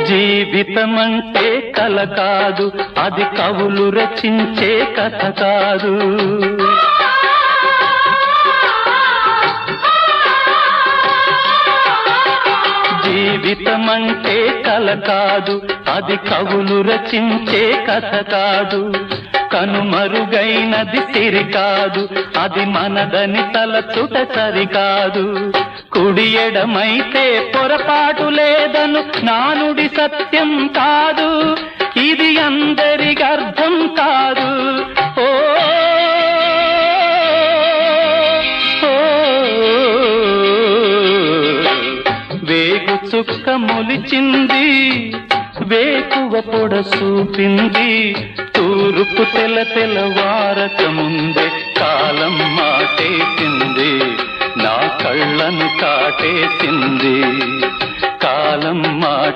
జీవితమంటే కల కాదు, అది కవులు రచించే కథ కాదు. జీవితమంటే కల కాదు, అది కవులు రచించే కథ కాదు. కనుమరుగైనది సిరి కాదు, అది మనదని తలచుట సరికాదు. కుడి ఎడమైతే పొరపాటు లేదను నానుడి సత్యం కాదు, ఇది అందరికి అర్థం కాదు. ఓ వేగు చుక్క మొలిచింది, వేకువ పొడ చూపింది, తూర్పు తెల్లవారక ముందే కాలం మాటేసింది, నా కళ్ళను కాటేసింది కాలం మాట.